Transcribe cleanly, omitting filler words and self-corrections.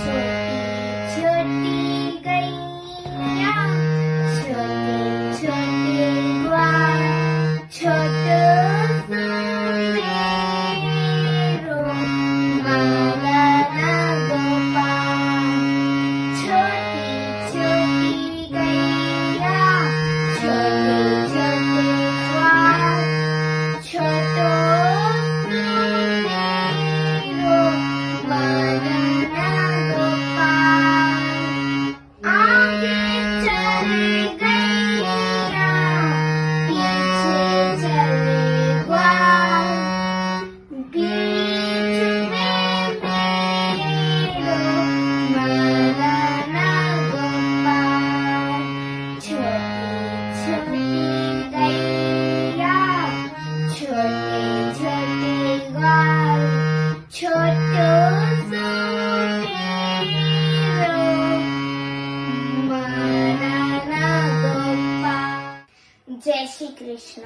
छोटी छोटी गैया छोटे छोटे ग्वाल छोटू सा मेरो मांगना गोपाल छोटी छोटी गैया छोटे छोटे ग्वाल छोटू सा मेरो मांगना गोपाल आगे चले गैया पीछे चले ग्वाल बीच में मेरो मांगना गोपाल छोटी छोटी गैया छोटे छोटे ग्वाल छोटू सा मेरो मांगना गोपाल। जय श्री कृष्ण।